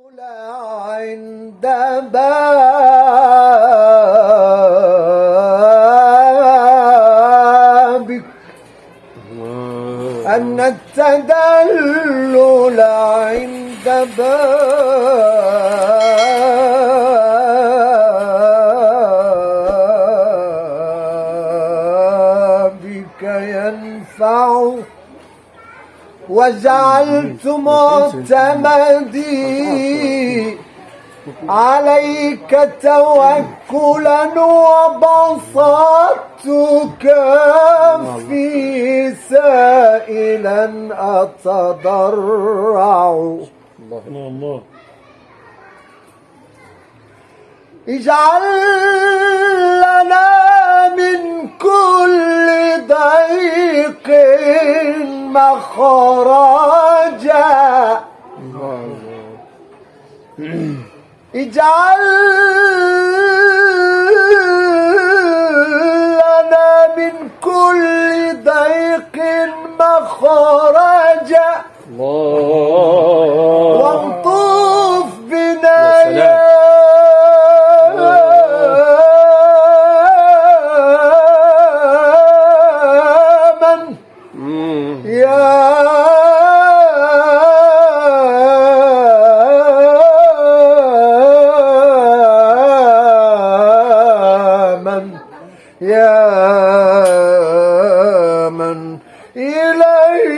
عند بابك أن التدلل عند بابك ينفع وجعلت معتمدي عليك توكلا وبسطت كفي سائلا أتضرع الله اجعل لنا من كل ضيق مخرجا اجعل لنا من كل ضيق مخرجا وانطف بنا يا من إليه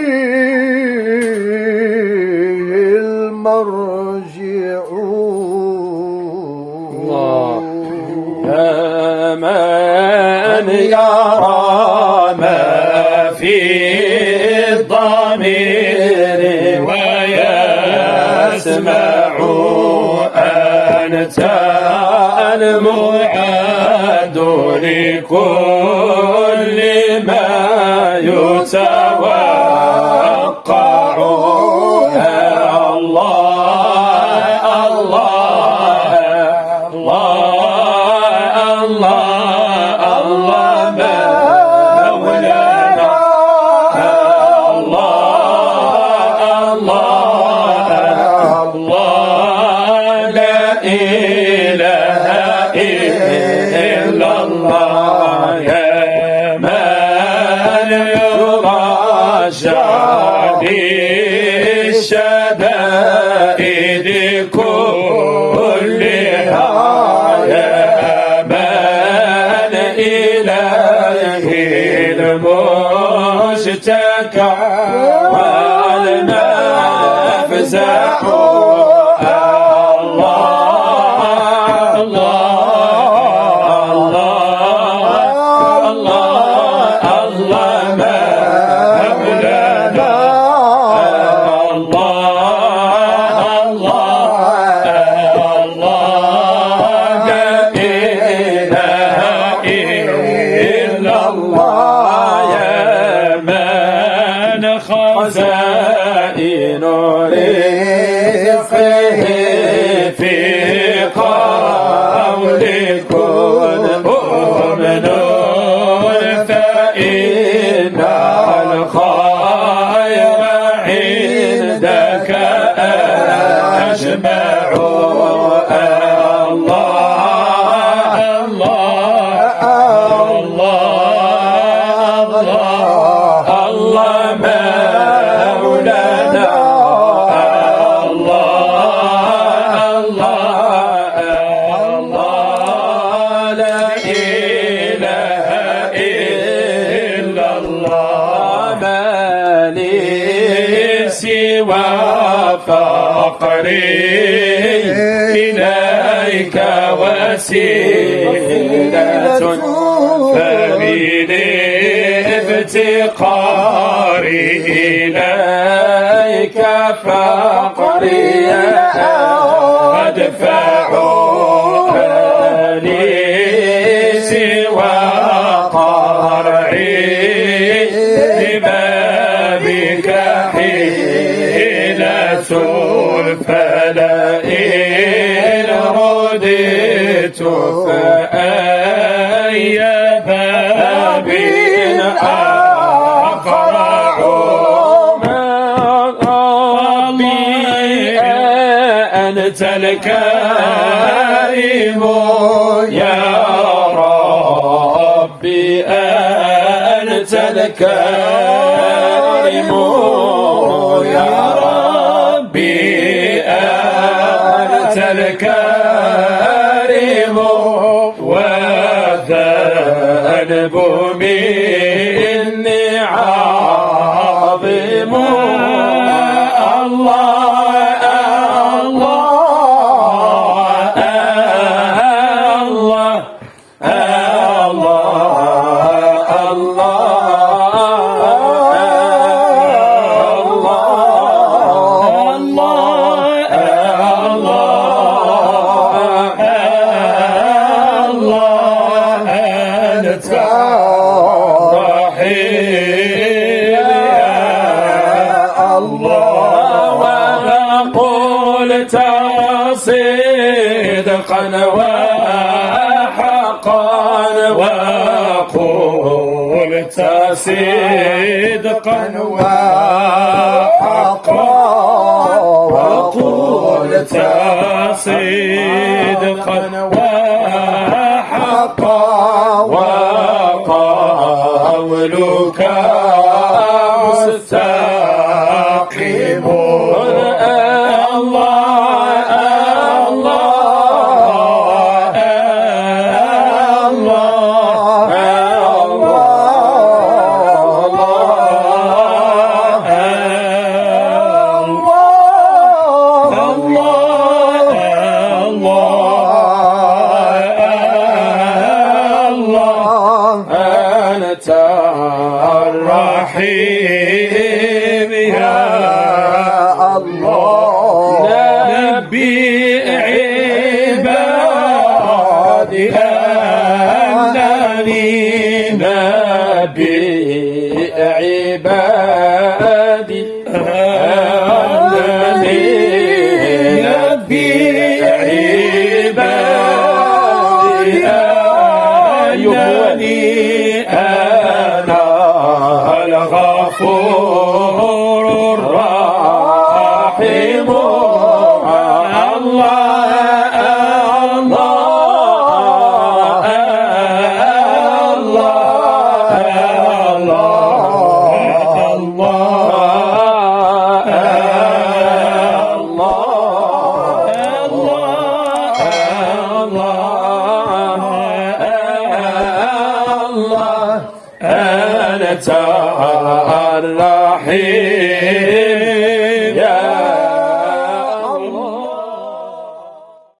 المرجع يا من يرى ما في الضمير ويسمع أنت المعاد لكل ما يتوقع يا الله الله الله الله الله مولانا الله الله الله لا إله إلا الله يا من يرجى بالشدائد كلها يا من إليه المشتكى والمفزع خزائن رزقه في قول كن مؤمن فإن الخير عندك أجمع الله الله الله الله مولانا الله الله الله لا إله إلا الله ما لي سوى فقري إليك وسيلة فبني افتقاري إليك فقري أدفع لي سوى قرعي لبابك حيلة الفلائل رددت فأي باب أقرع أنت الكريم يا ربي أنت الكريم يا ربي أنت الكريم وذنب مني عظيم صدقا وحقا وقلت صدقا وحقا وقلت صدقا وحقا وقولك مستقيم الرحيم يا الله نبي عبادي أنني نبي عبادي أنني نبي عبادي أنني الغفور الرحيم الله الله أنت الرحيم